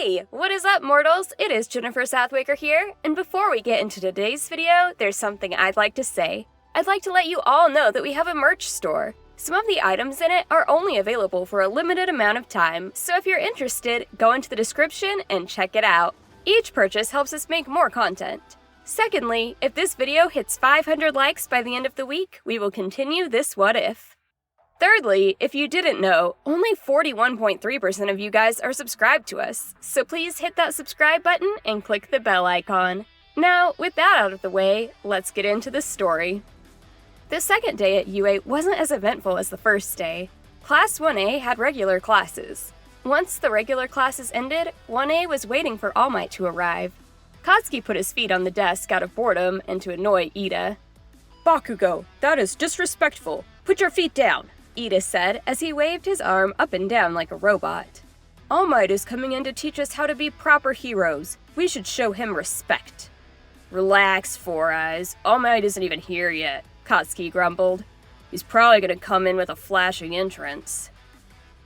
Hey, what is up, mortals? It is Jennifer Southwaker here, and before we get into today's video, there's something I'd like to say. I'd like to let you all know that we have a merch store. Some of the items in it are only available for a limited amount of time, so if you're interested, go into the description and check it out. Each purchase helps us make more content. Secondly, if this video hits 500 likes by the end of the week, we will continue this what if. Thirdly, if you didn't know, only 41.3% of you guys are subscribed to us, so please hit that subscribe button and click the bell icon. Now, with that out of the way, let's get into the story. The second day at UA wasn't as eventful as the first day. Class 1A had regular classes. Once the regular classes ended, 1A was waiting for All Might to arrive. Katsuki put his feet on the desk out of boredom and to annoy Ida. Bakugo, that is disrespectful. Put your feet down, Ida said as he waved his arm up and down like a robot. All Might is coming in to teach us how to be proper heroes. We should show him respect. Relax, Four Eyes. All Might isn't even here yet, Katsuki grumbled. He's probably gonna come in with a flashing entrance.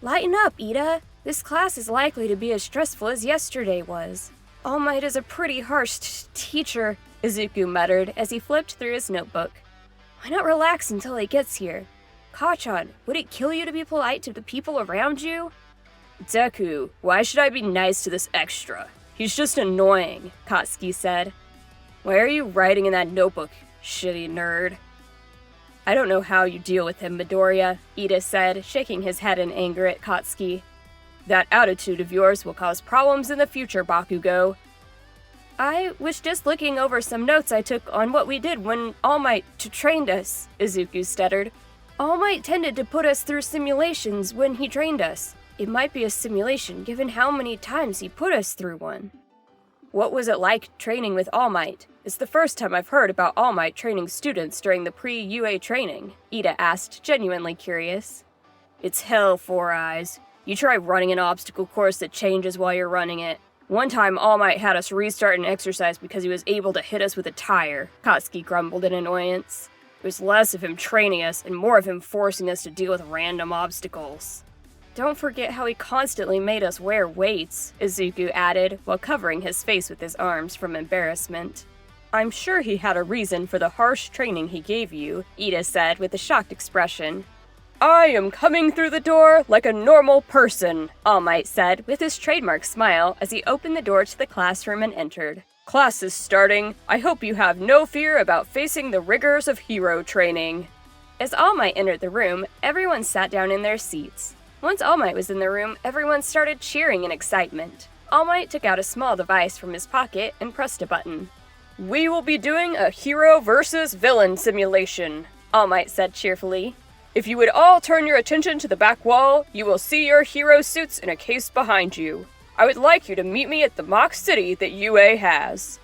Lighten up, Ida. This class is likely to be as stressful as yesterday was. All Might is a pretty harsh teacher, Izuku muttered as he flipped through his notebook. Why not relax until he gets here? Kachan, would it kill you to be polite to the people around you? Deku, why should I be nice to this extra? He's just annoying, Katsuki said. Why are you writing in that notebook, shitty nerd? I don't know how you deal with him, Midoriya, Ida said, shaking his head in anger at Katsuki. That attitude of yours will cause problems in the future, Bakugo. I was just looking over some notes I took on what we did when All Might trained us, Izuku stuttered. All Might tended to put us through simulations when he trained us. It might be a simulation given how many times he put us through one. What was it like training with All Might? It's the first time I've heard about All Might training students during the pre-UA training, Ida asked, genuinely curious. It's hell, Four Eyes. You try running an obstacle course that changes while you're running it. One time, All Might had us restart an exercise because he was able to hit us with a tire, Katsuki grumbled in annoyance. It was less of him training us and more of him forcing us to deal with random obstacles. Don't forget how he constantly made us wear weights, Izuku added, while covering his face with his arms from embarrassment. I'm sure he had a reason for the harsh training he gave you, Ida said with a shocked expression. I am coming through the door like a normal person, All Might said with his trademark smile as he opened the door to the classroom and entered. Class is starting. I hope you have no fear about facing the rigors of hero training. As All Might entered the room, everyone sat down in their seats. Once All Might was in the room, everyone started cheering in excitement. All Might took out a small device from his pocket and pressed a button. We will be doing a hero versus villain simulation, All Might said cheerfully. If you would all turn your attention to the back wall, you will see your hero suits in a case behind you. I would like you to meet me at the mock city that UA has.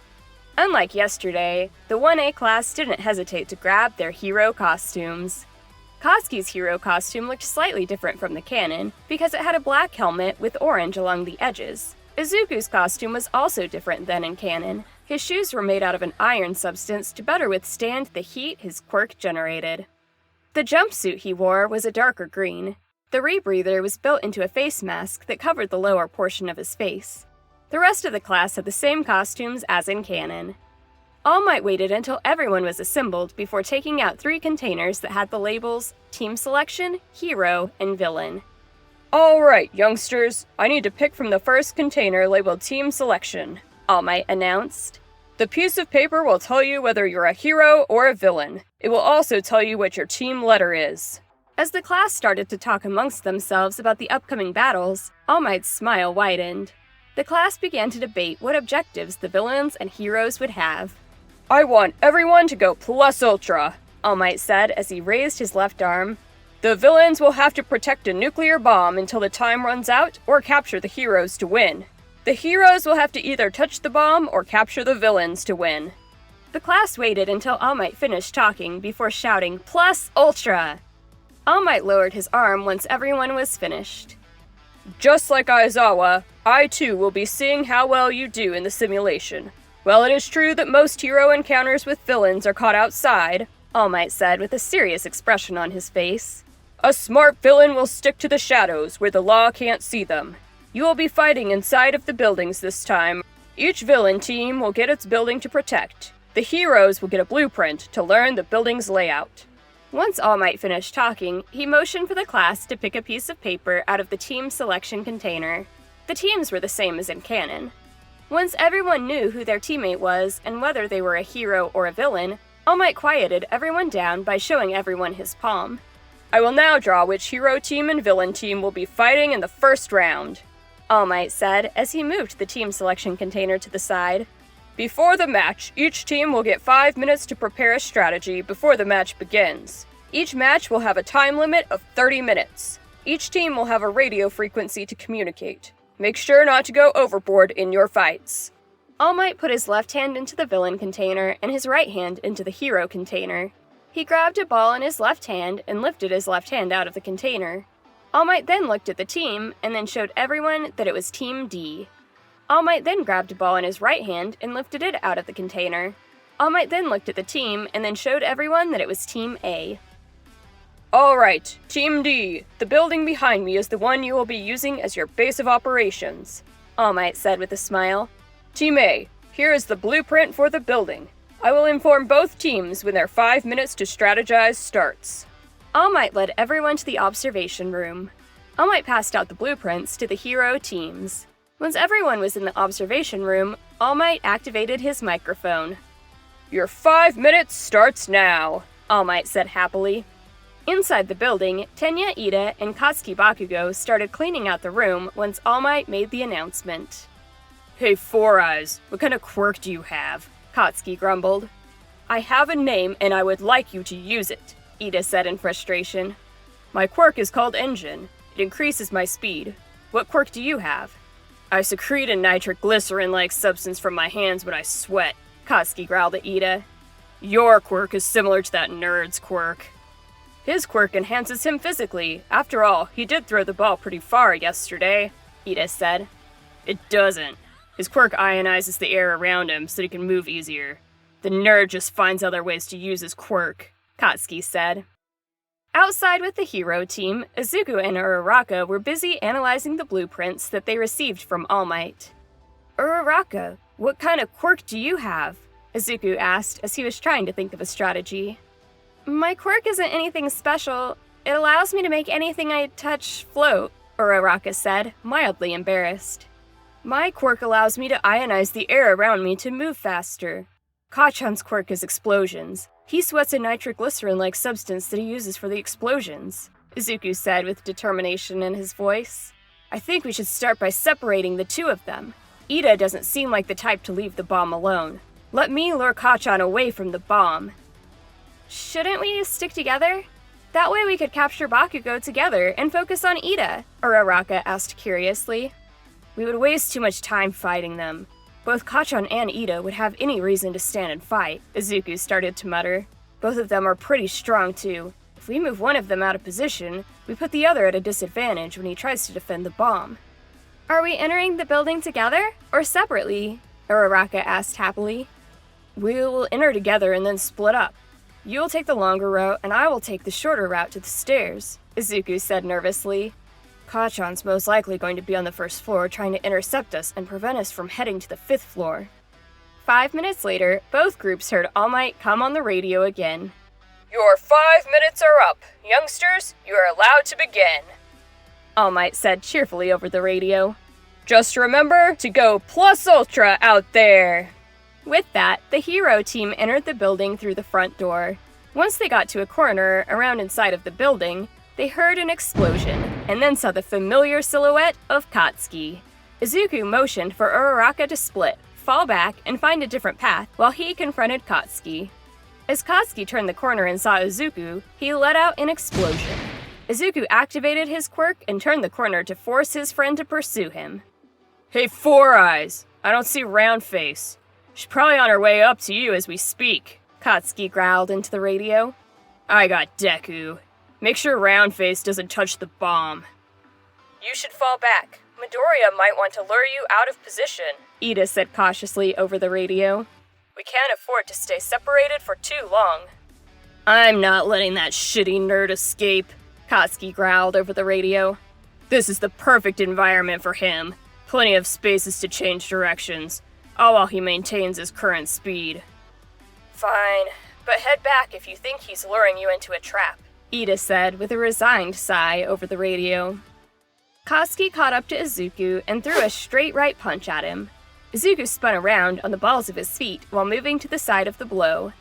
Unlike yesterday, the 1A class didn't hesitate to grab their hero costumes. Katsuki's hero costume looked slightly different from the canon because it had a black helmet with orange along the edges. Izuku's costume was also different than in canon. His shoes were made out of an iron substance to better withstand the heat his quirk generated. The jumpsuit he wore was a darker green. The rebreather was built into a face mask that covered the lower portion of his face. The rest of the class had the same costumes as in canon. All Might waited until everyone was assembled before taking out 3 containers that had the labels Team Selection, Hero, and Villain. Alright, youngsters, I need to pick from the first container labeled Team Selection, All Might announced. The piece of paper will tell you whether you're a hero or a villain. It will also tell you what your team letter is. As the class started to talk amongst themselves about the upcoming battles, All Might's smile widened. The class began to debate what objectives the villains and heroes would have. I want everyone to go plus ultra, All Might said as he raised his left arm. The villains will have to protect a nuclear bomb until the time runs out or capture the heroes to win. The heroes will have to either touch the bomb or capture the villains to win. The class waited until All Might finished talking before shouting, Plus Ultra! All Might lowered his arm once everyone was finished. Just like Aizawa, I too will be seeing how well you do in the simulation. While it is true that most hero encounters with villains are caught outside, All Might said with a serious expression on his face, a smart villain will stick to the shadows where the law can't see them. You will be fighting inside of the buildings this time. Each villain team will get its building to protect. The heroes will get a blueprint to learn the building's layout. Once All Might finished talking, he motioned for the class to pick a piece of paper out of the team selection container. The teams were the same as in canon. Once everyone knew who their teammate was and whether they were a hero or a villain, All Might quieted everyone down by showing everyone his palm. I will now draw which hero team and villain team will be fighting in the first round, All Might said as he moved the team selection container to the side. Before the match, each team will get 5 minutes to prepare a strategy before the match begins. Each match will have a time limit of 30 minutes. Each team will have a radio frequency to communicate. Make sure not to go overboard in your fights. All Might put his left hand into the villain container and his right hand into the hero container. He grabbed a ball in his left hand and lifted his left hand out of the container. All Might then looked at the team and then showed everyone that it was Team D. All Might then grabbed a ball in his right hand and lifted it out of the container. All Might then looked at the team and then showed everyone that it was Team A. Alright, Team D, the building behind me is the one you will be using as your base of operations, All Might said with a smile. Team A, here is the blueprint for the building. I will inform both teams when their 5 minutes to strategize starts. All Might led everyone to the observation room. All Might passed out the blueprints to the hero teams. Once everyone was in the observation room, All Might activated his microphone. Your 5 minutes starts now, All Might said happily. Inside the building, Tenya, Ida, and Katsuki Bakugo started cleaning out the room once All Might made the announcement. Hey, Four Eyes, what kind of quirk do you have? Katsuki grumbled. I have a name and I would like you to use it, Ida said in frustration. My quirk is called Engine. It increases my speed. What quirk do you have? I secrete a nitroglycerin-like substance from my hands when I sweat, Katsuki growled at Ida. Your quirk is similar to that nerd's quirk. His quirk enhances him physically. After all, he did throw the ball pretty far yesterday, Ida said. It doesn't. His quirk ionizes the air around him so he can move easier. The nerd just finds other ways to use his quirk, Katsuki said. Outside with the hero team, Izuku and Uraraka were busy analyzing the blueprints that they received from All Might. Uraraka, what kind of quirk do you have? Izuku asked as he was trying to think of a strategy. My quirk isn't anything special. It allows me to make anything I touch float, Uraraka said, mildly embarrassed. My quirk allows me to ionize the air around me to move faster. Kachan's quirk is explosions. He sweats a nitroglycerin-like substance that he uses for the explosions, Izuku said with determination in his voice. I think we should start by separating the two of them. Ida doesn't seem like the type to leave the bomb alone. Let me lure Kachan away from the bomb. Shouldn't we stick together? That way we could capture Bakugo together and focus on Ida, Uraraka asked curiously. We would waste too much time fighting them. Both Kachan and Ida would have any reason to stand and fight, Izuku started to mutter. Both of them are pretty strong too. If we move one of them out of position, we put the other at a disadvantage when he tries to defend the bomb. Are we entering the building together, or separately? Uraraka asked happily. We will enter together and then split up. You'll take the longer route, and I will take the shorter route to the stairs, Izuku said nervously. Kachan's most likely going to be on the first floor trying to intercept us and prevent us from heading to the 5th floor. 5 minutes later, both groups heard All Might come on the radio again. Your 5 minutes are up. Youngsters, you are allowed to begin, All Might said cheerfully over the radio. Just remember to go plus ultra out there. With that, the hero team entered the building through the front door. Once they got to a corner around inside of the building, they heard an explosion, and then saw the familiar silhouette of Katsuki. Izuku motioned for Uraraka to split, fall back, and find a different path while he confronted Katsuki. As Katsuki turned the corner and saw Izuku, he let out an explosion. Izuku activated his quirk and turned the corner to force his friend to pursue him. Hey, Four Eyes, I don't see Round Face. She's probably on her way up to you as we speak, Katsuki growled into the radio. I got Deku. Make sure Round Face doesn't touch the bomb. You should fall back. Midoriya might want to lure you out of position, Ida said cautiously over the radio. We can't afford to stay separated for too long. I'm not letting that shitty nerd escape, Katsuki growled over the radio. This is the perfect environment for him. Plenty of spaces to change directions, all while he maintains his current speed. Fine, but head back if you think he's luring you into a trap, Ida said with a resigned sigh over the radio. Katsuki caught up to Izuku and threw a straight right punch at him. Izuku spun around on the balls of his feet while moving to the side of the blow.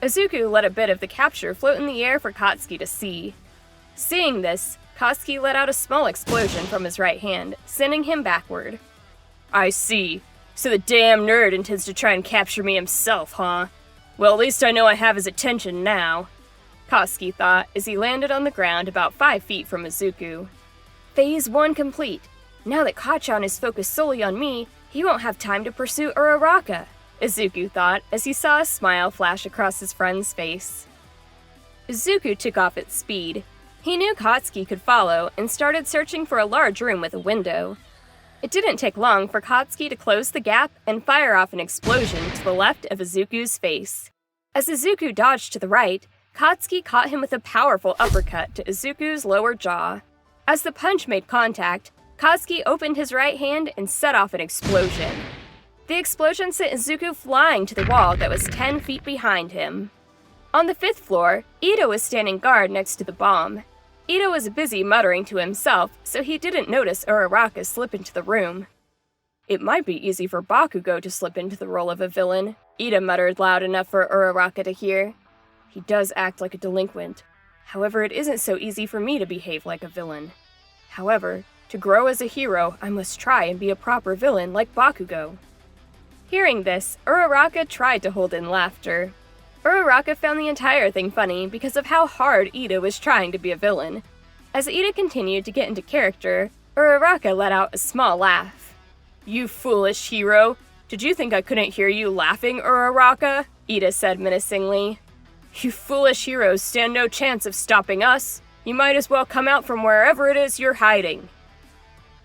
Izuku let a bit of the capture float in the air for Katsuki to see. Seeing this, Katsuki let out a small explosion from his right hand, sending him backward. I see. So the damn nerd intends to try and capture me himself, huh? Well, at least I know I have his attention now, Katsuki thought as he landed on the ground about 5 feet from Izuku. Phase 1 complete. Now that Kacchan is focused solely on me, he won't have time to pursue Uraraka, Izuku thought as he saw a smile flash across his friend's face. Izuku took off at speed. He knew Katsuki could follow and started searching for a large room with a window. It didn't take long for Katsuki to close the gap and fire off an explosion to the left of Izuku's face. As Izuku dodged to the right, Katsuki caught him with a powerful uppercut to Izuku's lower jaw. As the punch made contact, Katsuki opened his right hand and set off an explosion. The explosion sent Izuku flying to the wall that was 10 feet behind him. On the 5th floor, Ito was standing guard next to the bomb. Ito was busy muttering to himself, so he didn't notice Uraraka slip into the room. It might be easy for Bakugo to slip into the role of a villain, Ito muttered loud enough for Uraraka to hear. He does act like a delinquent. However, it isn't so easy for me to behave like a villain. However, to grow as a hero, I must try and be a proper villain like Bakugo. Hearing this, Uraraka tried to hold in laughter. Uraraka found the entire thing funny because of how hard Ida was trying to be a villain. As Ida continued to get into character, Uraraka let out a small laugh. You foolish hero! Did you think I couldn't hear you laughing, Uraraka? Ida said menacingly. You foolish heroes stand no chance of stopping us. You might as well come out from wherever it is you're hiding.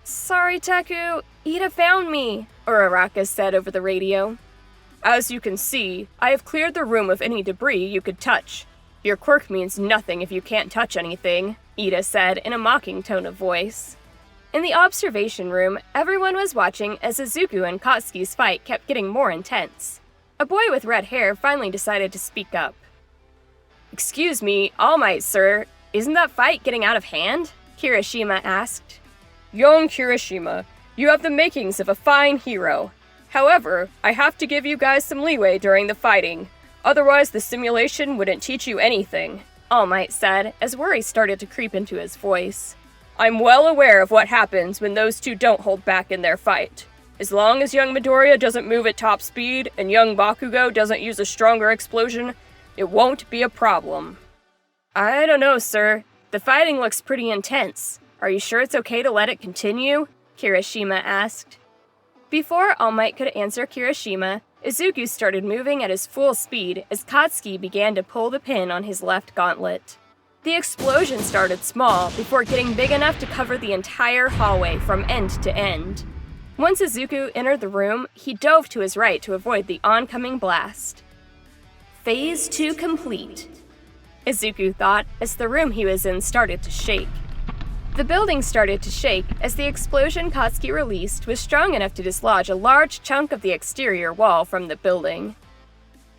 Sorry, Deku. Ida found me, Uraraka said over the radio. As you can see, I have cleared the room of any debris you could touch. Your quirk means nothing if you can't touch anything, Ida said in a mocking tone of voice. In the observation room, everyone was watching as Izuku and Katsuki's fight kept getting more intense. A boy with red hair finally decided to speak up. Excuse me, All Might, sir. Isn't that fight getting out of hand? Kirishima asked. Young Kirishima, you have the makings of a fine hero. However, I have to give you guys some leeway during the fighting. Otherwise, the simulation wouldn't teach you anything, All Might said as worry started to creep into his voice. I'm well aware of what happens when those two don't hold back in their fight. As long as young Midoriya doesn't move at top speed and young Bakugo doesn't use a stronger explosion, it won't be a problem. I don't know, sir. The fighting looks pretty intense. Are you sure it's okay to let it continue? Kirishima asked. Before All Might could answer Kirishima, Izuku started moving at his full speed as Katsuki began to pull the pin on his left gauntlet. The explosion started small before getting big enough to cover the entire hallway from end to end. Once Izuku entered the room, he dove to his right to avoid the oncoming blast. Phase 2 complete, Izuku thought as the room he was in started to shake. The building started to shake as the explosion Katsuki released was strong enough to dislodge a large chunk of the exterior wall from the building.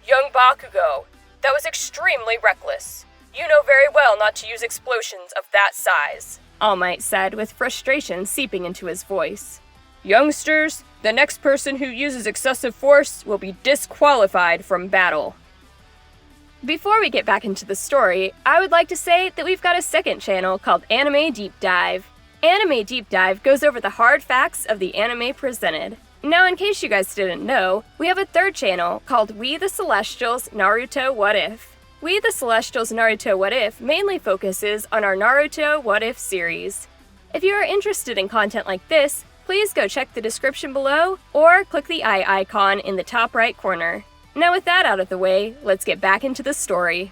Young Bakugo, that was extremely reckless. You know very well not to use explosions of that size, All Might said with frustration seeping into his voice. Youngsters, the next person who uses excessive force will be disqualified from battle. Before we get back into the story, I would like to say that we've got a second channel called Anime Deep Dive. Anime Deep Dive goes over the hard facts of the anime presented. Now, in case you guys didn't know, we have a third channel called We the Celestials Naruto What If. We the Celestials Naruto What If mainly focuses on our Naruto What If series. If you are interested in content like this, please go check the description below or click the eye icon in the top right corner. Now with that out of the way, let's get back into the story.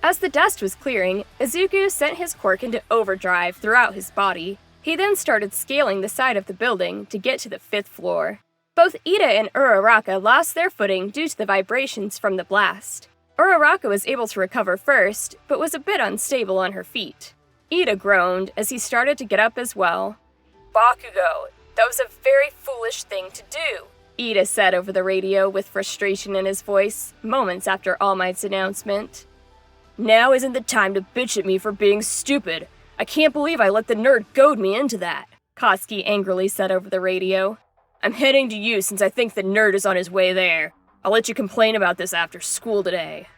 As the dust was clearing, Izuku sent his quirk into overdrive throughout his body. He then started scaling the side of the building to get to the 5th floor. Both Ida and Uraraka lost their footing due to the vibrations from the blast. Uraraka was able to recover first, but was a bit unstable on her feet. Ida groaned as he started to get up as well. Bakugo, that was a very foolish thing to do, Ida said over the radio with frustration in his voice, moments after All Might's announcement. Now isn't the time to bitch at me for being stupid. I can't believe I let the nerd goad me into that, Katsuki angrily said over the radio. I'm heading to you since I think the nerd is on his way there. I'll let you complain about this after school today.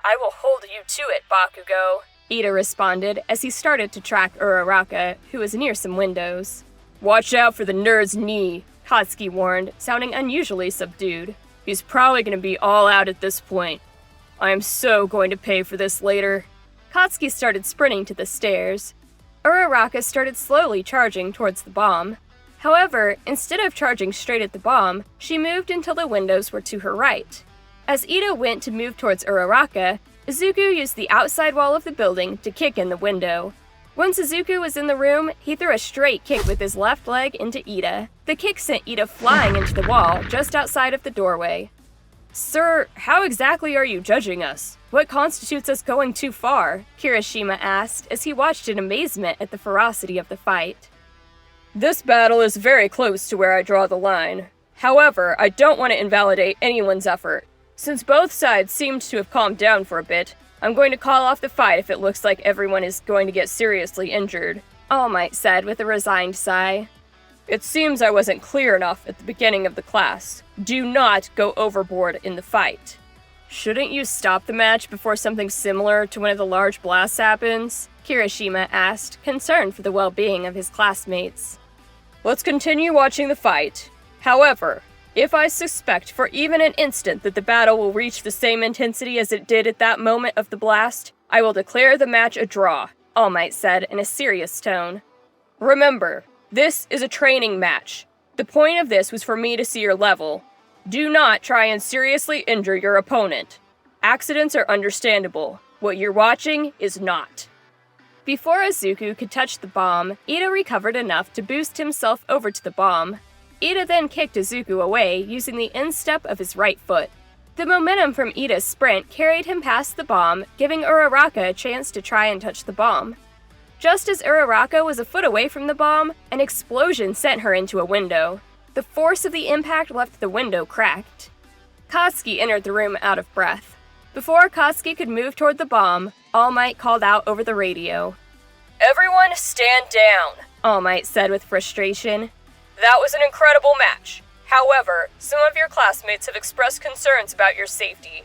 I will hold you to it, Bakugo, Ida responded as he started to track Uraraka, who was near some windows. Watch out for the nerd's knee, Katsuki warned, sounding unusually subdued. He's probably going to be all out at this point. I am so going to pay for this later. Katsuki started sprinting to the stairs. Uraraka started slowly charging towards the bomb. However, instead of charging straight at the bomb, she moved until the windows were to her right. As Ida went to move towards Uraraka, Izuku used the outside wall of the building to kick in the window. Once Izuku was in the room, he threw a straight kick with his left leg into Ida. The kick sent Ida flying into the wall just outside of the doorway. Sir, how exactly are you judging us? What constitutes us going too far? Kirishima asked as he watched in amazement at the ferocity of the fight. This battle is very close to where I draw the line. However, I don't want to invalidate anyone's effort. Since both sides seemed to have calmed down for a bit, I'm going to call off the fight if it looks like everyone is going to get seriously injured, All Might said with a resigned sigh. It seems I wasn't clear enough at the beginning of the class. Do not go overboard in the fight. Shouldn't you stop the match before something similar to one of the large blasts happens? Kirishima asked, concerned for the well-being of his classmates. Let's continue watching the fight. However, if I suspect for even an instant that the battle will reach the same intensity as it did at that moment of the blast, I will declare the match a draw, All Might said in a serious tone. Remember, this is a training match. The point of this was for me to see your level. Do not try and seriously injure your opponent. Accidents are understandable. What you're watching is not. Before Izuku could touch the bomb, Ida recovered enough to boost himself over to the bomb. Ida then kicked Izuku away using the instep of his right foot. The momentum from Ida's sprint carried him past the bomb, giving Uraraka a chance to try and touch the bomb. Just as Uraraka was a foot away from the bomb, an explosion sent her into a window. The force of the impact left the window cracked. Katsuki entered the room out of breath. Before Katsuki could move toward the bomb, All Might called out over the radio. Everyone stand down, All Might said with frustration. That was an incredible match. However, some of your classmates have expressed concerns about your safety.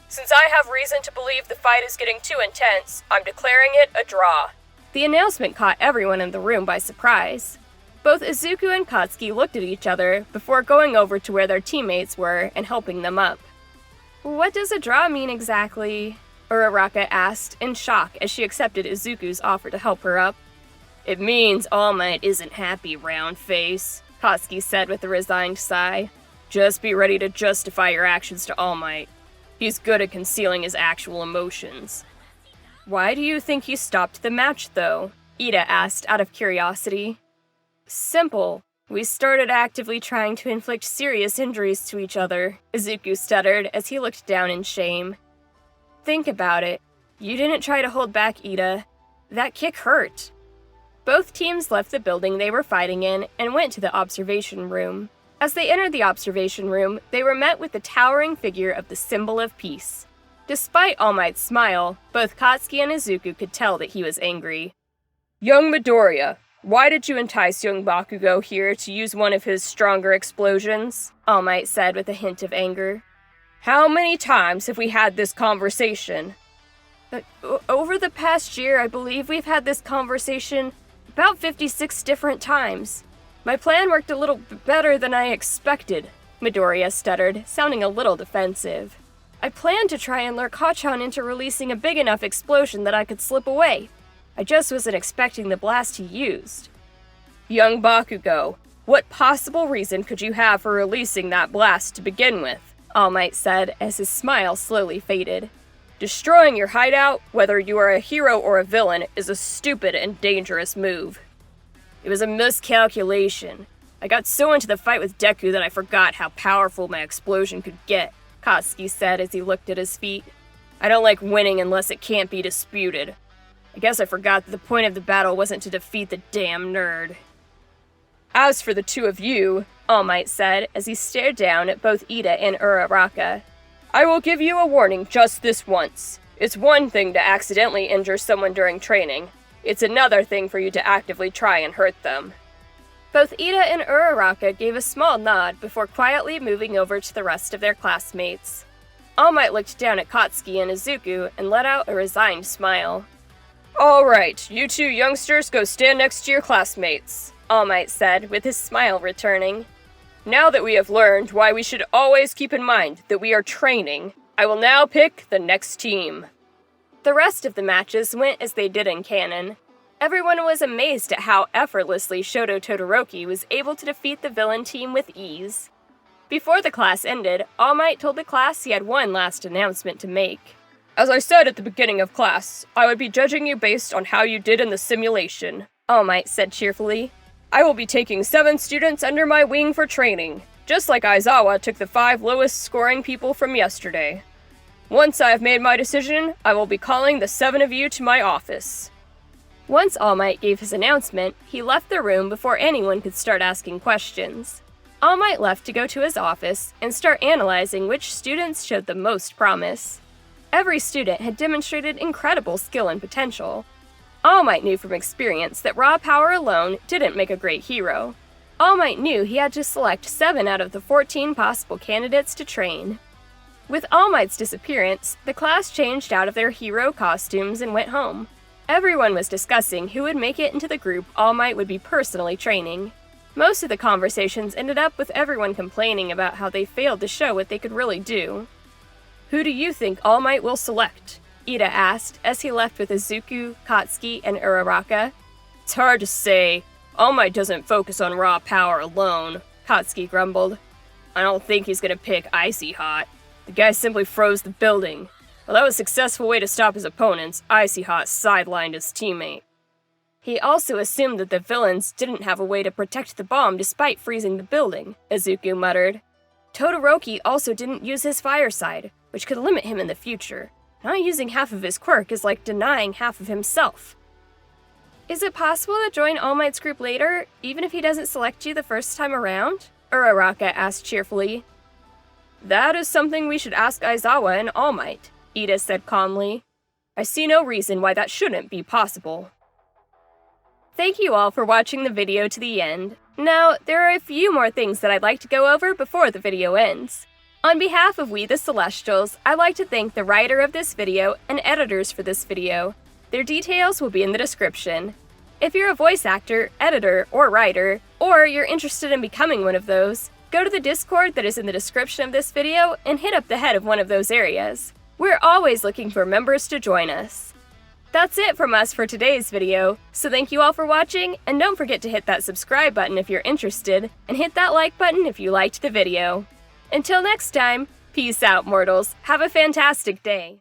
Since I have reason to believe the fight is getting too intense, I'm declaring it a draw. The announcement caught everyone in the room by surprise. Both Izuku and Katsuki looked at each other before going over to where their teammates were and helping them up. What does a draw mean exactly? Uraraka asked in shock as she accepted Izuku's offer to help her up. It means All Might isn't happy, round face, Katsuki said with a resigned sigh. Just be ready to justify your actions to All Might. He's good at concealing his actual emotions. Why do you think he stopped the match, though? Ida asked out of curiosity. Simple. We started actively trying to inflict serious injuries to each other, Izuku stuttered as he looked down in shame. Think about it. You didn't try to hold back Ida. That kick hurt. Both teams left the building they were fighting in and went to the observation room. As they entered the observation room, they were met with the towering figure of the symbol of peace. Despite All Might's smile, both Katsuki and Izuku could tell that he was angry. Young Midoriya, why did you entice young Bakugo here to use one of his stronger explosions? All Might said with a hint of anger. How many times have we had this conversation? Over the past year, I believe we've had this conversation about 56 different times. My plan worked a little better than I expected, Midoriya stuttered, sounding a little defensive. I planned to try and lure Kachan into releasing a big enough explosion that I could slip away. I just wasn't expecting the blast he used. Young Bakugo, what possible reason could you have for releasing that blast to begin with? All Might said as his smile slowly faded. Destroying your hideout, whether you are a hero or a villain, is a stupid and dangerous move. It was a miscalculation. I got so into the fight with Deku that I forgot how powerful my explosion could get, Katsuki said as he looked at his feet. I don't like winning unless it can't be disputed. I guess I forgot that the point of the battle wasn't to defeat the damn nerd. As for the two of you, All Might said as he stared down at both Ida and Uraraka, I will give you a warning just this once. It's one thing to accidentally injure someone during training. It's another thing for you to actively try and hurt them. Both Ida and Uraraka gave a small nod before quietly moving over to the rest of their classmates. All Might looked down at Katsuki and Izuku and let out a resigned smile. All right, you two youngsters go stand next to your classmates, All Might said, with his smile returning. Now that we have learned why we should always keep in mind that we are training, I will now pick the next team. The rest of the matches went as they did in canon. Everyone was amazed at how effortlessly Shoto Todoroki was able to defeat the villain team with ease. Before the class ended, All Might told the class he had one last announcement to make. As I said at the beginning of class, I would be judging you based on how you did in the simulation, All Might said cheerfully. I will be taking 7 students under my wing for training, just like Aizawa took the 5 lowest scoring people from yesterday. Once I have made my decision, I will be calling the 7 of you to my office. Once All Might gave his announcement, he left the room before anyone could start asking questions. All Might left to go to his office and start analyzing which students showed the most promise. Every student had demonstrated incredible skill and potential. All Might knew from experience that raw power alone didn't make a great hero. All Might knew he had to select 7 out of the 14 possible candidates to train. With All Might's disappearance, the class changed out of their hero costumes and went home. Everyone was discussing who would make it into the group All Might would be personally training. Most of the conversations ended up with everyone complaining about how they failed to show what they could really do. Who do you think All Might will select? Ida asked as he left with Izuku, Katsuki, and Uraraka. It's hard to say. All Might doesn't focus on raw power alone, Katsuki grumbled. I don't think he's gonna pick Icy Hot. The guy simply froze the building. Although a successful way to stop his opponents, Icy Hot sidelined his teammate. He also assumed that the villains didn't have a way to protect the bomb despite freezing the building, Izuku muttered. Todoroki also didn't use his fire side, which could limit him in the future. Not using half of his quirk is like denying half of himself. Is it possible to join All Might's group later, even if he doesn't select you the first time around? Uraraka asked cheerfully. That is something we should ask Aizawa and All Might, Ida said calmly. I see no reason why that shouldn't be possible. Thank you all for watching the video to the end. Now, there are a few more things that I'd like to go over before the video ends. On behalf of We the Celestials, I'd like to thank the writer of this video and editors for this video. Their details will be in the description. If you're a voice actor, editor, or writer, or you're interested in becoming one of those, go to the Discord that is in the description of this video and hit up the head of one of those areas. We're always looking for members to join us. That's it from us for today's video, so thank you all for watching, and don't forget to hit that subscribe button if you're interested, and hit that like button if you liked the video. Until next time, peace out, mortals. Have a fantastic day.